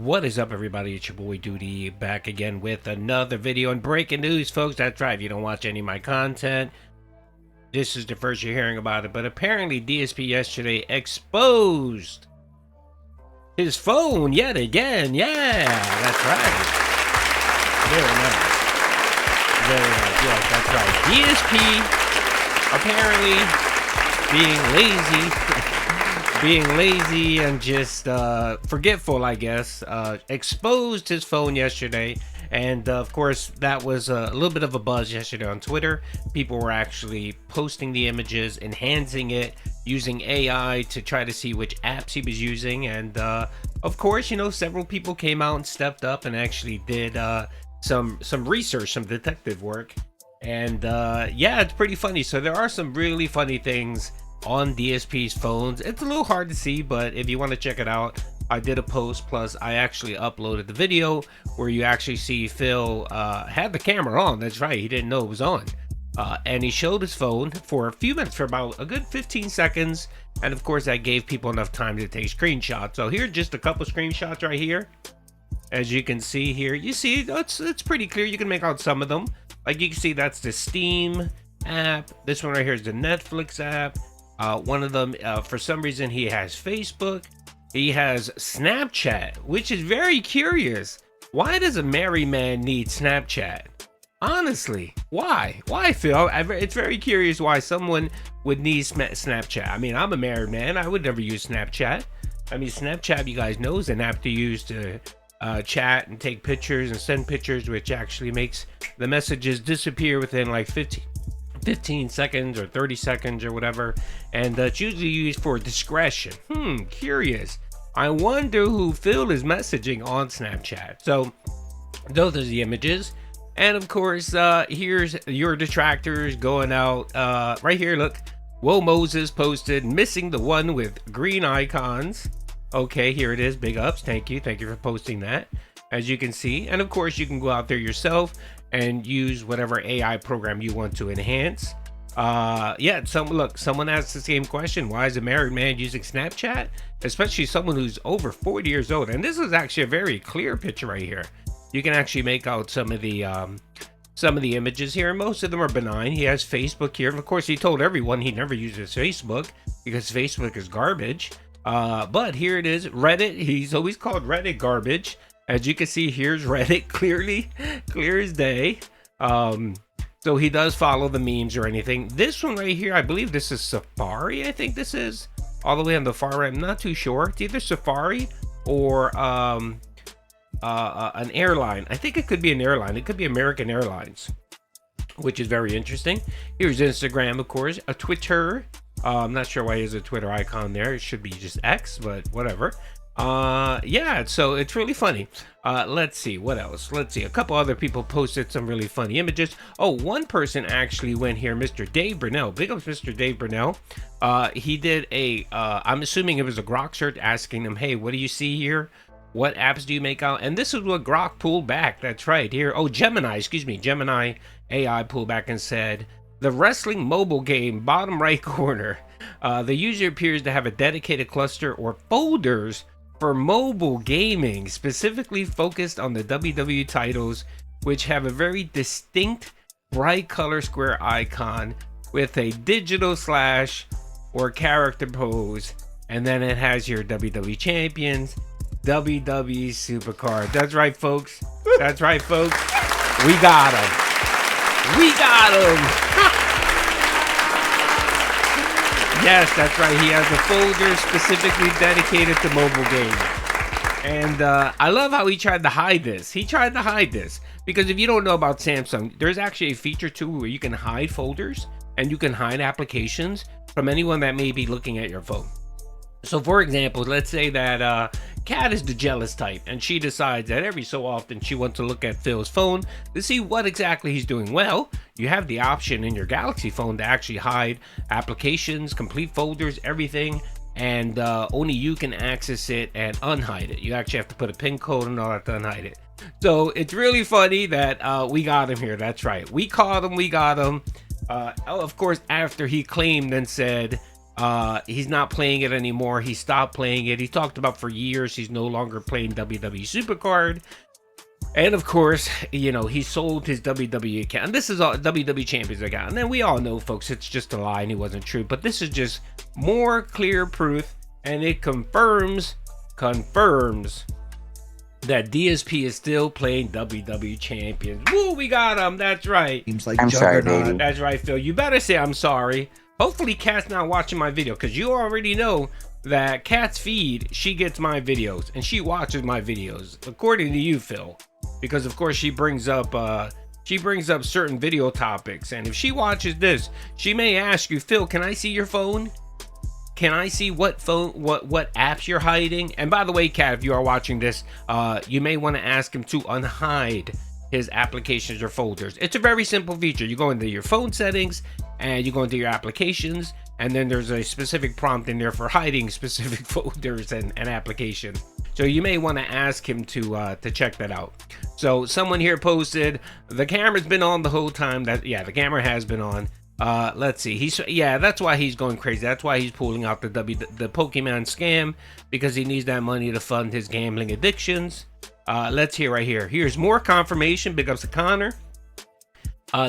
What is up, everybody? It's your boy Doody back again with another video and breaking news, folks. That's right, if you don't watch any of my content, this is the first you're hearing about it. But apparently DSP yesterday exposed his phone yet again. Yeah, that's right. Very nice. Very nice. Yes, that's right. DSP apparently being lazy and just forgetful, I guess, exposed his phone yesterday. And of course, that was a little bit of a buzz yesterday on Twitter. People were actually posting the images, enhancing it, using AI to try to see which apps he was using. And of course, you know, several people came out and stepped up and actually did some research, some detective work. And yeah, it's pretty funny. So there are some really funny things on DSP's phones. It's a little hard to see, but if you want to check it out, I did a post, plus I actually uploaded the video where you actually see Phil had the camera on. That's right, he didn't know it was on, and he showed his phone for a few minutes, for about a good 15 seconds, and of course that gave people enough time to take screenshots. So here's just a couple screenshots right here. As you can see here, you see it's pretty clear. You can make out some of them. Like you can see, that's the Steam app. This one right here is the Netflix app. One of them, for some reason, he has Facebook. He has Snapchat, which is very curious. Why does a married man need Snapchat? Honestly, why? Why, Phil? It's very curious why someone would need Snapchat. I mean, I'm a married man. I would never use Snapchat. I mean, Snapchat, you guys know, is an app to use to chat and take pictures and send pictures, which actually makes the messages disappear within like 15 seconds or 30 seconds or whatever, and it's usually used for discretion. Curious. I wonder who Phil is messaging on Snapchat. So those are the images, and of course here's your detractors going out. Right here, look, Whoa Moses posted missing the one with green icons. Okay, here it is. Big ups. Thank you for posting that, as you can see. And of course you can go out there yourself and use whatever AI program you want to enhance. Yeah, someone asked the same question: why is a married man using Snapchat? Especially someone who's over 40 years old. And this is actually a very clear picture right here. You can actually make out some of the images here. Most of them are benign. He has Facebook here. Of course, he told everyone he never uses Facebook because Facebook is garbage. But here it is, Reddit. He's always called Reddit garbage. As you can see, here's Reddit, clear as day. So he does follow the memes or anything. This one right here, I believe this is Safari. I think this is all the way on the far right. I'm not too sure. It's either Safari or an airline. I think it could be an airline. It could be American Airlines, which is very interesting. Here's Instagram, of course, a Twitter. I'm not sure why he has a Twitter icon there. It should be just X, but whatever. Yeah, so it's really funny. Let's see what else. Let's see, a couple other people posted some really funny images. Oh, one person actually went here, Mr. Dave Burnell. Big ups, Mr. Dave Burnell. He did a I'm assuming it was a Grok search asking him, hey, what do you see here? What apps do you make out? And this is what Grok pulled back. That's right here. Oh, Gemini AI pulled back and said, the wrestling mobile game, bottom right corner. The user appears to have a dedicated cluster or folders for mobile gaming, specifically focused on the WWE titles, which have a very distinct bright color square icon with a digital slash or character pose, and then it has your WWE champions, WWE SuperCard. That's right, folks. That's right, folks. We got them. We got them. Yes, that's right. He has a folder specifically dedicated to mobile gaming. And I love how he tried to hide this. Because if you don't know about Samsung, there's actually a feature too where you can hide folders and you can hide applications from anyone that may be looking at your phone. So for example, let's say that Kat is the jealous type and she decides that every so often she wants to look at Phil's phone to see what exactly he's doing. Well, you have the option in your Galaxy phone to actually hide applications, complete folders, everything, and only you can access it and unhide it. You actually have to put a pin code and all that to unhide it. So it's really funny that we got him here. That's right, we caught him, we got him. Of course, after he claimed and said He's not playing it anymore. He stopped playing it. He talked about for years he's no longer playing WWE SuperCard. And of course, you know, he sold his WWE account. And this is all WWE Champions account. And then we all know, folks, it's just a lie and it wasn't true. But this is just more clear proof, and it confirms that DSP is still playing WWE Champions. Woo, we got him. That's right. Seems like I'm sorry, Doody. That's right, Phil. You better say I'm sorry. Hopefully, Kat's not watching my video, because you already know that Kat's feed, she gets my videos and she watches my videos, according to you, Phil. Because of course she brings up certain video topics, and if she watches this, she may ask you, Phil, can I see your phone? Can I see what apps you're hiding? And by the way, Kat, if you are watching this, you may want to ask him to unhide his applications or folders. It's a very simple feature. You go into your phone settings and you go into your applications, and then there's a specific prompt in there for hiding specific folders and applications. So you may want to ask him to check that out. So someone here posted, the camera's been on the whole time. The camera has been on. Let's see. That's why he's going crazy. That's why he's pulling out the Pokemon scam, because he needs that money to fund his gambling addictions. Let's hear right here. Here's more confirmation. Big ups to Connor.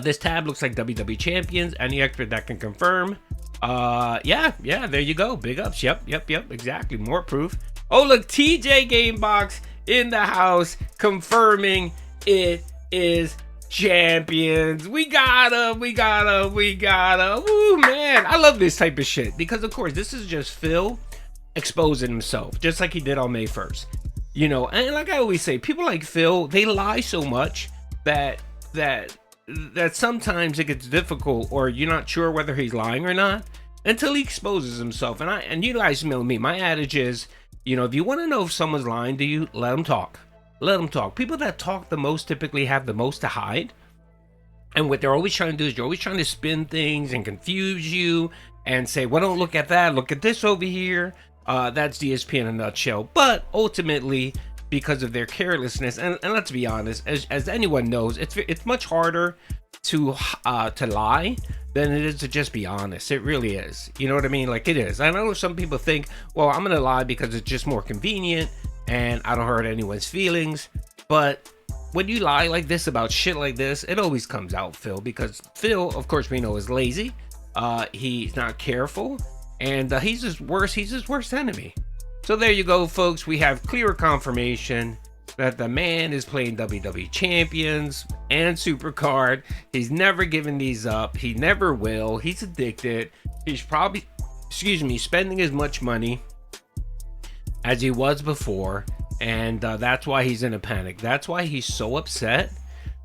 This tab looks like WWE Champions. Any expert that can confirm. There you go. Big ups. Yep, exactly. More proof. Oh, look, TJ Gamebox in the house confirming it is Champions. We got him. Woo, man. I love this type of shit, because of course this is just Phil exposing himself, just like he did on May 1st. You know, and like I always say, people like Phil, they lie so much that sometimes it gets difficult, or you're not sure whether he's lying or not until he exposes himself. And you guys know me. My adage is, you know, if you want to know if someone's lying to you, let them talk. Let them talk. People that talk the most typically have the most to hide. And what they're always trying to do is, you're always trying to spin things and confuse you and say, well, don't look at that. Look at this over here. That's DSP in a nutshell. But ultimately, because of their carelessness, and let's be honest, as anyone knows, it's much harder to lie than it is to just be honest. It really is. You know what I mean? Like, it is. I know some people think, well, I'm gonna lie because it's just more convenient and I don't hurt anyone's feelings. But when you lie like this about shit like this, it always comes out, Phil, because Phil, of course, we know, is lazy. He's not careful, and he's his worst enemy. So there you go, folks. We have clear confirmation that the man is playing WWE Champions and SuperCard. He's never given these up. He never will. He's addicted. He's probably, spending as much money as he was before. And that's why he's in a panic. That's why he's so upset.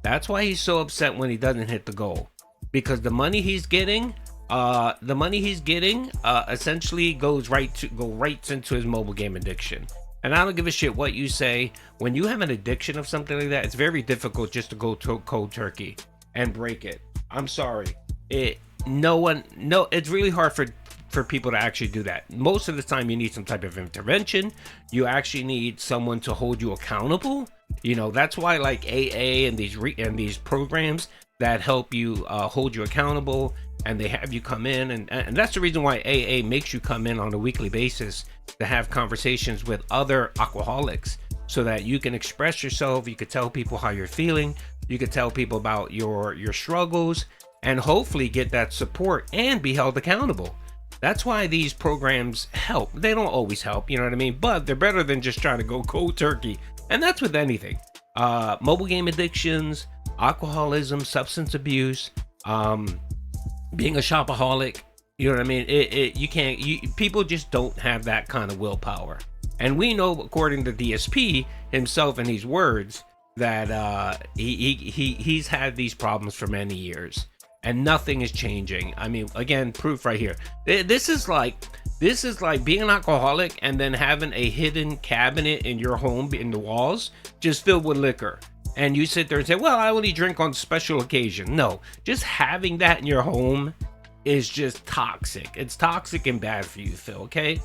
That's why he's so upset when he doesn't hit the goal. Because the money he's getting, essentially goes right into his mobile game addiction. And I don't give a shit what you say. When you have an addiction of something like that, it's very difficult just to go to cold turkey and break it. I'm sorry. It's really hard for people to actually do that. Most of the time you need some type of intervention. You actually need someone to hold you accountable. You know, that's why like AA and these programs that help you hold you accountable, and they have you come in, and that's the reason why AA makes you come in on a weekly basis to have conversations with other alcoholics, so that you can express yourself. You could tell people how you're feeling. You could tell people about your struggles, and hopefully get that support and be held accountable. That's why these programs help. They don't always help, you know what I mean? But they're better than just trying to go cold turkey. And that's with anything. Mobile game addictions, alcoholism, substance abuse, being a shopaholic, you know what I mean? People just don't have that kind of willpower. And we know, according to DSP himself and his words, that he's had these problems for many years. And nothing is changing. I mean, again, proof right here. This is like being an alcoholic and then having a hidden cabinet in your home, in the walls, just filled with liquor. And you sit there and say, well, I only drink on special occasion. No, just having that in your home is just toxic. It's toxic and bad for you, Phil, okay?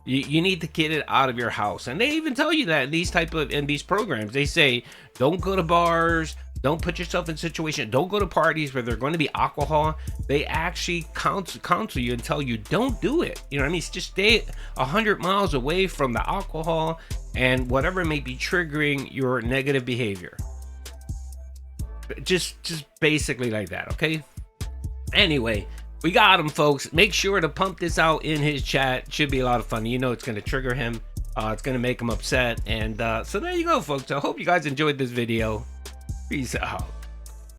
You need to get it out of your house. And they even tell you that in these programs. They say, don't go to bars, Don't put yourself in a situation. Don't go to parties where there's going to be alcohol. They actually counsel you and tell you don't do it. You know what I mean? Just stay 100 miles away from the alcohol and whatever may be triggering your negative behavior. Just basically like that, okay? Anyway, we got him, folks. Make sure to pump this out in his chat. Should be a lot of fun. You know it's going to trigger him. It's going to make him upset. And so there you go, folks. I hope you guys enjoyed this video. Peace out.